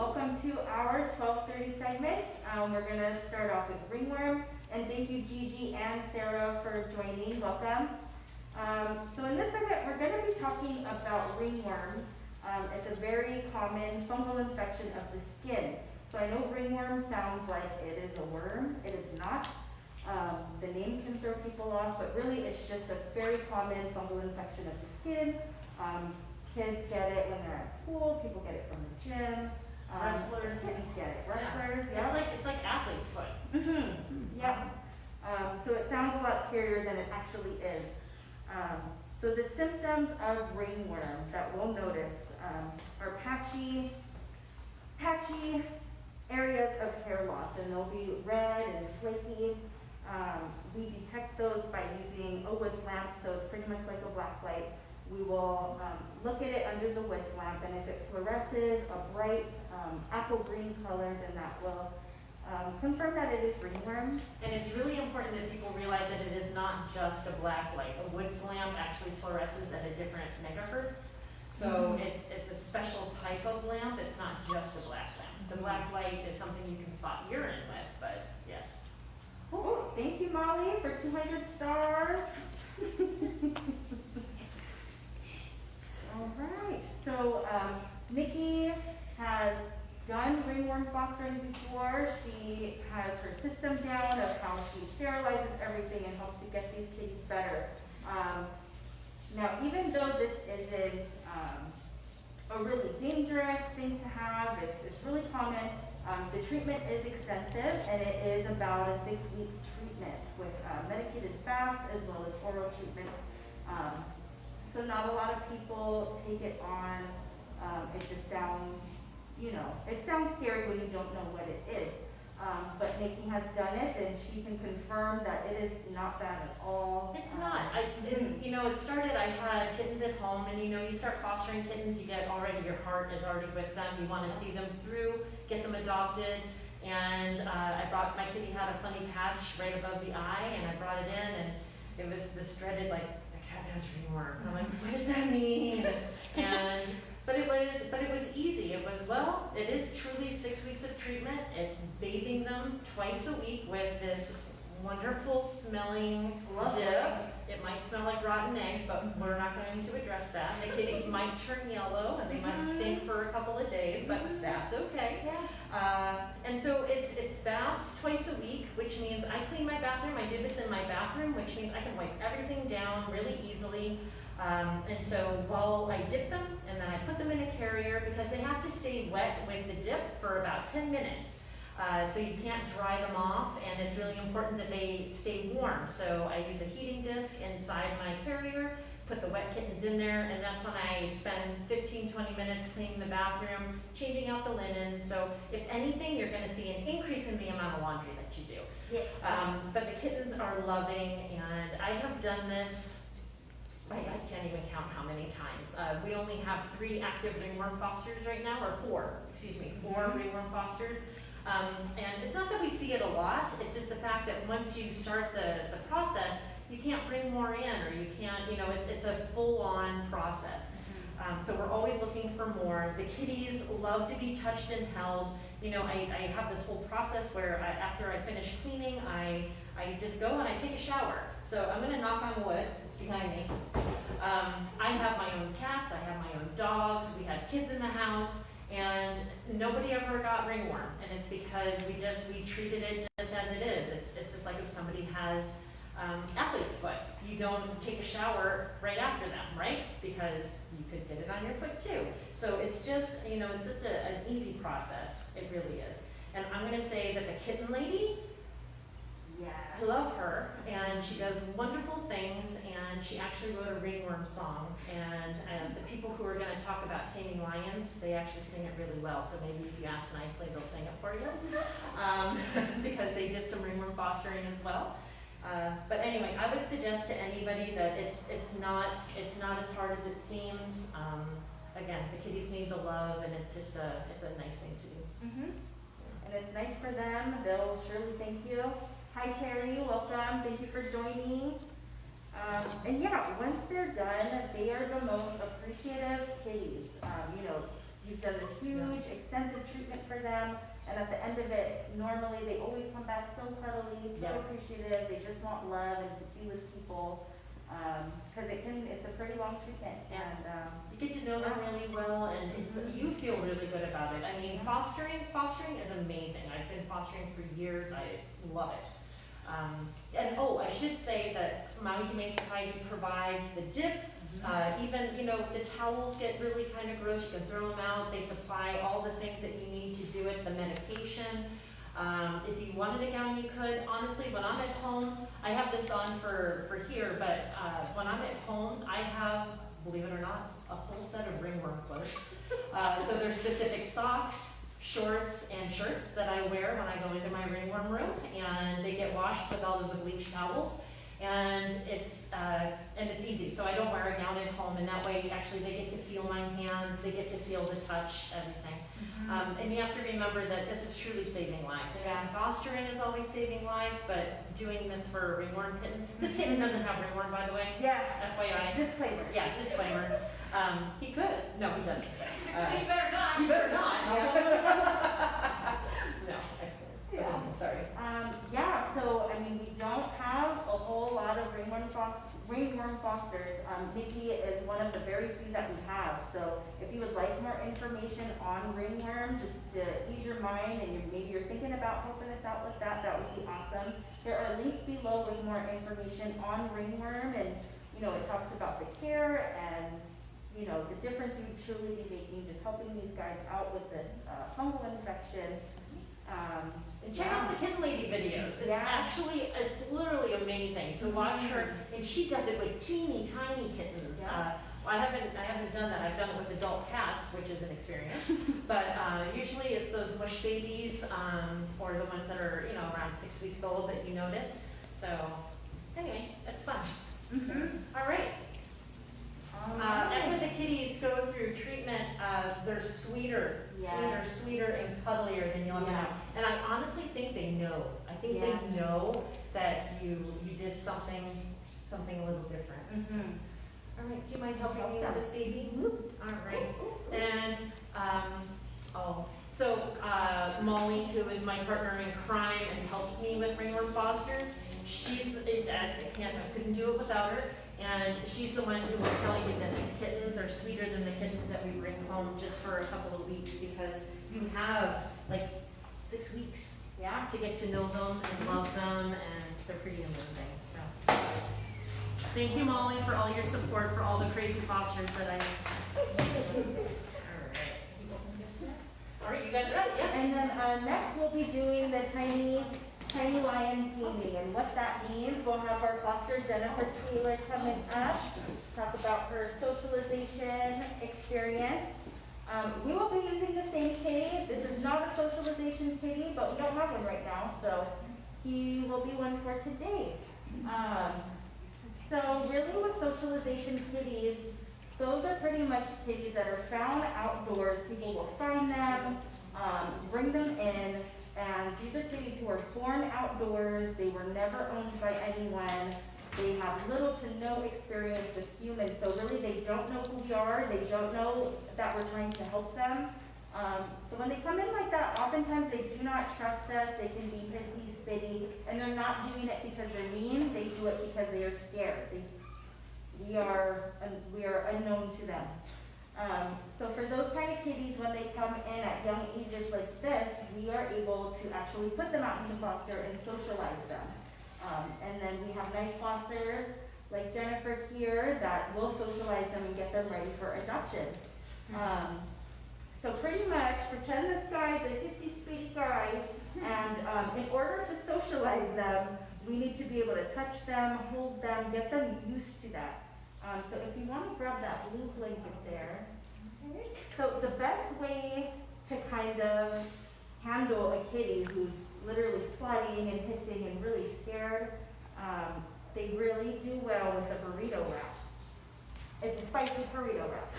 welcome to our 12:30 segment. We're going to start off with Ringworm, and thank you Gigi and Sarah for joining. Welcome. So in this segment, we're going to be talking about ringworm. It's a very common fungal infection of the skin. So I know ringworm sounds like it is a worm. It is not. The name can throw people off, but really it's just a very common fungal infection of the skin. Kids get it when they're at school. People get it from the gym. Wrestlers. Kittens get it. Wrestlers. Yeah. It's like athlete's foot. Mm-hmm. Yep. So it sounds a lot scarier than it actually is. So the symptoms of ringworm that we'll notice are patchy areas of hair loss, and they'll be red and flaky. We detect those by using a woods lamp, so it's pretty much like a black light. We will look at it under the woods lamp, and if it fluoresces a bright apple green color, then that will confirm that it is ringworm. And it's really important that people realize that it is not just a black light. A woods lamp actually fluoresces at a different megahertz. So it's a special type of lamp. It's not just a black lamp. The black light is something you can spot urine with, but yes. Oh, thank you, Molly, for 200 stars. All right, so Nikki has done ringworm fostering before. She has her system down of how she sterilizes everything and helps to get these kitties better. Now, even though this isn't a really dangerous thing to have, it's really common. The treatment is extensive, and it is about a 6-week treatment with medicated baths as well as oral treatment. So not a lot of people take it on. It just sounds, it sounds scary when you don't know what it is. But Nikki has done it, and she can confirm that it is not bad at all. It's not. It started, I had kittens at home, and you start fostering kittens, you get already, your heart is already with them. You want to see them through, get them adopted. And my kitty had a funny patch right above the eye, and I brought it in, and it was this dreaded, like, the cat has ringworm. And I'm like, what does that mean? But it was easy. It is truly 6 weeks of treatment. It's bathing them twice a week with this wonderful smelling dip. It might smell like rotten eggs, but we're not going to address that. The kitties might turn yellow and they might stink for a couple of days, but that's okay. Yeah. And so it's baths twice a week, which means I clean my bathroom. I do this in my bathroom, which means I can wipe everything down really easily. And so while I dip them and then I put them in a carrier, because they have to stay wet with the dip for about 10 minutes. So you can't dry them off, and it's really important that they stay warm. So I use a heating disc inside my carrier, put the wet kittens in there, and that's when I spend 15-20 minutes cleaning the bathroom, changing out the linen. So if anything, you're going to see an increase in the amount of laundry that you do. Yes. But the kittens are loving, and I have done this, I can't even count how many times. We only have 3 active ringworm fosters right now, or 4 ringworm fosters. And it's not that we see it a lot, it's just the fact that once you start the process, you can't bring more in, or you can't, it's a full-on process. So we're always looking for more. The kitties love to be touched and held. I have this whole process where after I finish cleaning, I just go and I take a shower. So I'm gonna knock on wood, it's behind me. I have my own cats, I have my own dogs, we have kids in the house, and nobody ever got ringworm, and it's because we treated it just as it is. It's just like if somebody has athlete's foot. You don't take a shower right after them, right? Because you could get it on your foot too. So it's just, it's just an easy process. It really is. And I'm gonna say that the kitten lady, I love her, and she does wonderful things, and she actually wrote a ringworm song, and the people who are going to talk about taming lions, they actually sing it really well, so maybe if you ask nicely, they'll sing it for you, because they did some ringworm fostering as well. But anyway, I would suggest to anybody that it's not as hard as it seems. Again, the kitties need the love, and it's a nice thing to do. And it's nice for them. They'll surely thank you. Hi Terry, welcome. Thank you for joining. And yeah, once they're done, they are the most appreciative kitties. You've done this huge, extensive treatment for them, and at the end of it, normally they always come back so cuddly, so Yeah. appreciative. They just want love and to be with people, because it's a pretty long treatment, Yeah. and You get to know them really well, and you feel really good about it. I mean, fostering is amazing. I've been fostering for years. I love it. And I should say that Maui Humane Society provides the dip. Even, the towels get really kind of gross. You can throw them out. They supply all the things that you need to do it, the medication. If you wanted a gown, you could. Honestly, when I'm at home, I have this on for here, but when I'm at home, I have, believe it or not, a full set of ringworm clothes. So there's specific socks, shorts, and shirts that I wear when I go into my ringworm room, and they get washed with all of the bleach towels. And it's easy, so I don't wear a gown at home, and that way, actually, they get to feel my hands, they get to feel the touch, everything. And you have to remember that this is truly saving lives. And fostering is always saving lives, but doing this for a ringworm kitten, this kitten doesn't have ringworm, by the way. yes, FYI. disclaimer. Yeah, disclaimer. He could. No, he doesn't. You better not. You better not. No, excellent. Yeah. Sorry. So, I mean, we don't have a whole lot of ringworm fosters. Nikki is one of the very few that we have. So if you would like more information on ringworm, just to ease your mind, and maybe you're thinking about helping us out with that, that would be awesome. There are links below with more information on ringworm, and, it talks about the care and, the difference you truly be making, just helping these guys out with this fungal infection. And check out the Kitten Lady videos. It's literally amazing to watch her, and she does it with teeny tiny kittens. Yeah. I haven't done that. I've done it with adult cats, which is an experience. But usually it's those mush babies, or the ones that are around 6 weeks old that you notice. So anyway, it's fun. All right. After the kitties go through treatment, they're sweeter, and cuddlier than you'll ever know. And I honestly think they know. I think they know that you did something a little different. All right, do you mind helping me with this baby? All right. And Molly, who is my partner in crime and helps me with ringworm fosters, I couldn't do it without her. And she's the one who will tell you that these kittens are sweeter than the kittens that we bring home just for a couple of weeks, because you have like 6 weeks to get to know them and love them, and they're pretty amazing. So thank you, Molly, for all your support, for all the crazy fosters that I All right, you guys are ready? Yeah. And then next we'll be doing the tiny lion taming, and what that means, we'll have our foster Jennifer Taylor coming up, talk about her socialization experience. We will be using the same kitty. This is not a socialization kitty, but we don't have one right now, so he will be one for today. So really with socialization kitties, those are pretty much kitties that are found outdoors. People will find them, bring them in, and these are kitties who are born outdoors. They were never owned by anyone. They have little to no experience with humans, so really they don't know who we are. They don't know that we're trying to help them. So when they come in like that, oftentimes they do not trust us. They can be pissy, spitty, and they're not doing it because they're mean. They do it because they are scared. We are unknown to them. So for those kind of kitties, when they come in at young ages like this, we are able to actually put them out into foster and socialize them. And then we have nice fosters like Jennifer here that will socialize them and get them ready for adoption. So pretty much, pretend this guy's a hissy, spitty guy, and in order to socialize them, we need to be able to touch them, hold them, get them used to that. So if you want to grab that blue blanket there. So the best way to kind of handle a kitty who's literally squatting and hissing and really scared, they really do well with a burrito wrap. It's a spicy burrito wrap.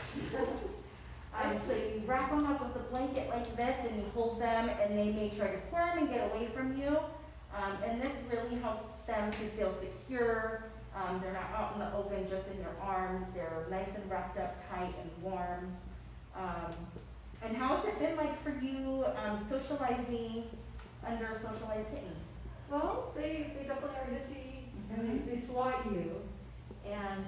So you wrap them up with a blanket like this, and you hold them, and they may try to squirm and get away from you. And this really helps them to feel secure. They're not out in the open, just in your arms. They're nice and wrapped up tight and warm. And how has it been like for you socializing under socialized kittens? Well, they definitely are hissy, and they swat you. And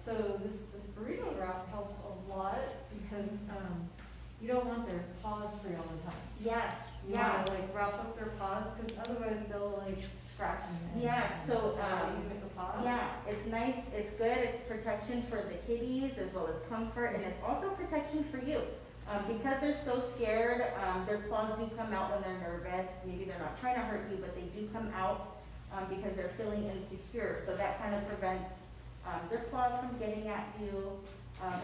so this burrito wrap helps a lot because you don't want their paws free all the time. Yes. You want to like wrap up their paws because otherwise they'll like scratch you. Yeah, so you get the paws. yeah, it's nice, it's good, it's protection for the kitties as well as comfort, and it's also protection for you. Because they're so scared, their claws do come out when they're nervous. Maybe they're not trying to hurt you, but they do come out because they're feeling insecure. So that kind of prevents their claws from getting at you.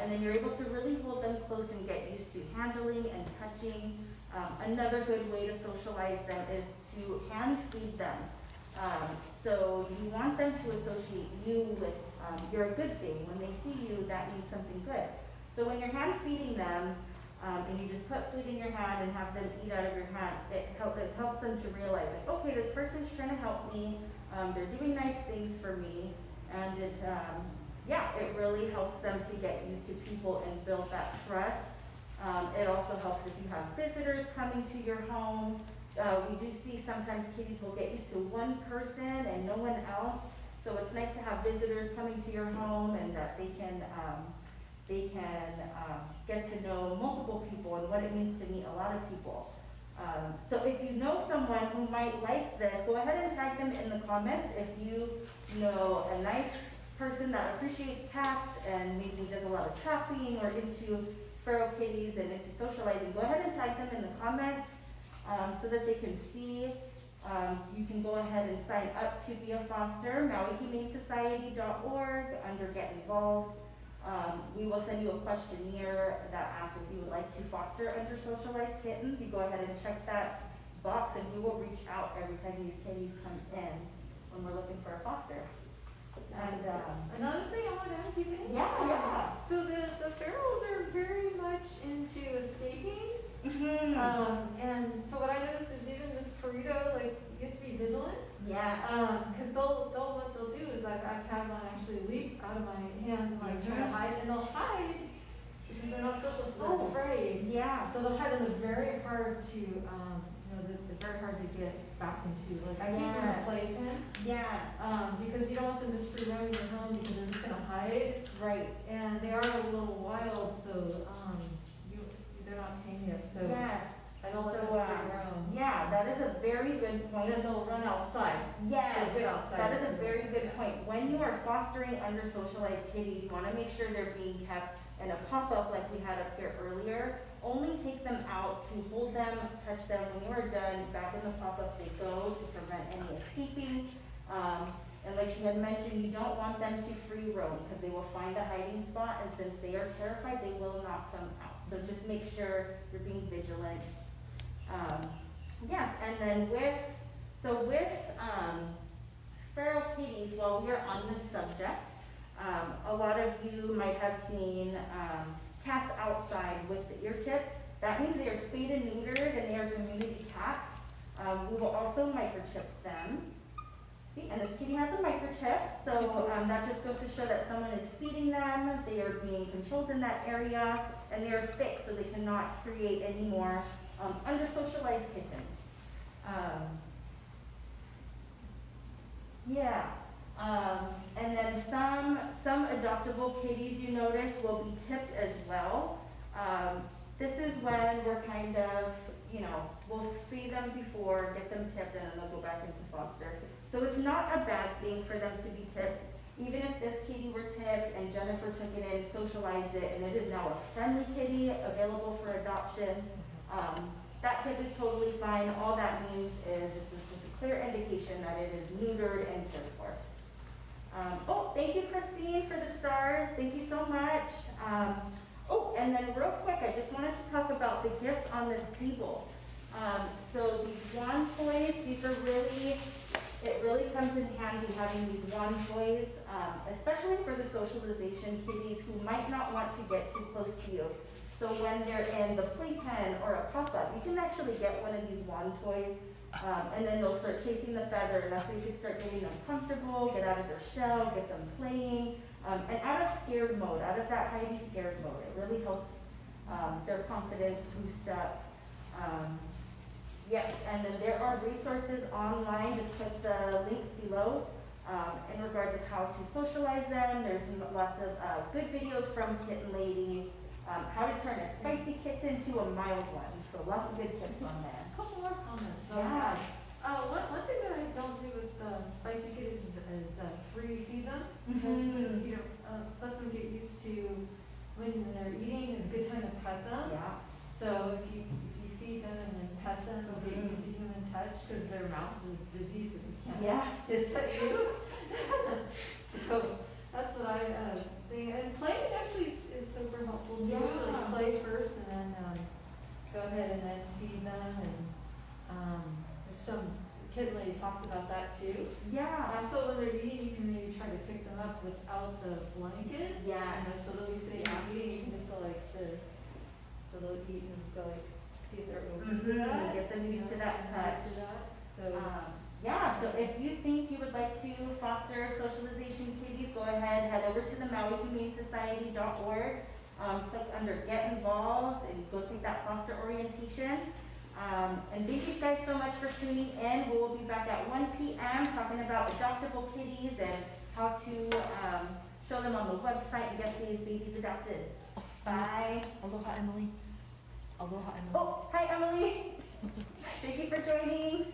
And then you're able to really hold them close and get used to handling and touching. Another good way to socialize them is to hand feed them. So you want them to associate you with you're a good thing. When they see you, that means something good. So when you're hand feeding them, and you just put food in your hand and have them eat out of your hand, it helps them to realize, like, okay, this person's trying to help me, they're doing nice things for me, and it really helps them to get used to people and build that trust. It also helps if you have visitors coming to your home. We do see sometimes kitties will get used to one person and no one else, so it's nice to have visitors coming to your home and that they can get to know multiple people and what it means to meet a lot of people. So if you know someone who might like this, go ahead and tag them in the comments. If you know a nice person that appreciates cats and maybe does a lot of trapping or into feral kitties and into socializing, go ahead and tag them in the comments so that they can see. You can go ahead and sign up to be a foster, MauiHumaneSociety.org under Get Involved. We will send you a questionnaire that asks if you would like to foster under socialized kittens. You go ahead and check that box and we will reach out every time these kitties come in when we're looking for a foster. And another thing I want to ask you is, yeah. so the ferals are very much into escaping. Mm-hmm. And so what I noticed is even this burrito, like, you have to be vigilant. Yeah. Because what they'll do is I've had one actually leap out of my hands and like try to hide, and they'll hide because they're not social, so they're afraid. Yeah. So they'll hide, and they're very hard to, they're very hard to get back into. Like I keep them in a playpen. Yes. Because you don't want them just free roaming your home because they're just gonna hide. Right. And they are a little wild, so they're not tame yet. So Yes. I don't let them free roam. Yeah, that is a very good point. And then they'll run outside. Yes, They'll get outside. that is a very good point. When you are fostering under socialized kitties, you want to make sure they're being kept in a pop-up like we had up here earlier. Only take them out to hold them, touch them. When you are done, back in the pop-up they go to prevent any escaping. And like she had mentioned, you don't want them to free roam because they will find a hiding spot, and since they are terrified, they will not come out. So just make sure you're being vigilant. Yes, and then with feral kitties, while we're on this subject, a lot of you might have seen cats outside with the ear tips. That means they are spayed and neutered and they are community cats. We will also microchip them. See, and this kitty has a microchip, so that just goes to show that someone is feeding them, they are being controlled in that area, and they are fixed so they cannot create any more under-socialized kittens. And then some adoptable kitties you notice will be tipped as well. This is when we're kind of, we'll see them before, get them tipped, and then they'll go back into foster. So it's not a bad thing for them to be tipped. Even if this kitty were tipped and Jennifer took it in, socialized it, and it is now a friendly kitty available for adoption, that tip is totally fine. All that means is it's just a clear indication that it is neutered and cared for. Thank you, Christine, for the stars. Thank you so much. And then real quick, I just wanted to talk about the gifts on this table. So these wand toys, it really comes in handy having these wand toys, especially for the socialization kitties who might not want to get too close to you. So when they're in the playpen or a pop-up, you can actually get one of these wand toys, and then they'll start chasing the feather, and that's when you can start getting them comfortable, get out of their shell, get them playing, and out of scared mode, out of that hidey scared mode. It really helps their confidence boost up. Yes, and then there are resources online, just click the links below, in regards to how to socialize them. There's lots of, good videos from Kitten Lady, how to turn a spicy kitten to a mild one, so lots of good tips on there. Couple more comments. So, Yeah. one thing that I don't do with spicy kittens is free feed them. Mhm. You know, let them get used to when they're eating, it's a good time to pet them. Yeah. So if you feed them and then pet them, they'll get used to human touch because their mouth is busy, so they can't Yeah. hiss at you. So that's what I think. And playing actually is super helpful too. Yeah. Like play first and then go ahead and then feed them. And there's some Kitten Lady talks about that too. Yeah. Also, when they're eating, you can maybe try to pick them up without the blanket. Yes. And so they'll be sitting out eating, you can just go like this. So they'll eat and just go like, see if they're open to Mhm. that. Get them used to that touch. Used to that. So, Yeah, so if you think you would like to foster socialization kitties, go ahead, head over to the MauiHumaneSociety.org. Click under Get Involved and go take that foster orientation. And thank you guys so much for tuning in. We will be back at 1 p.m. talking about adoptable kitties and how to show them on the website and get these babies adopted. Bye. Aloha, Emily. Aloha, Emily. Oh, hi Emily. Thank you for joining.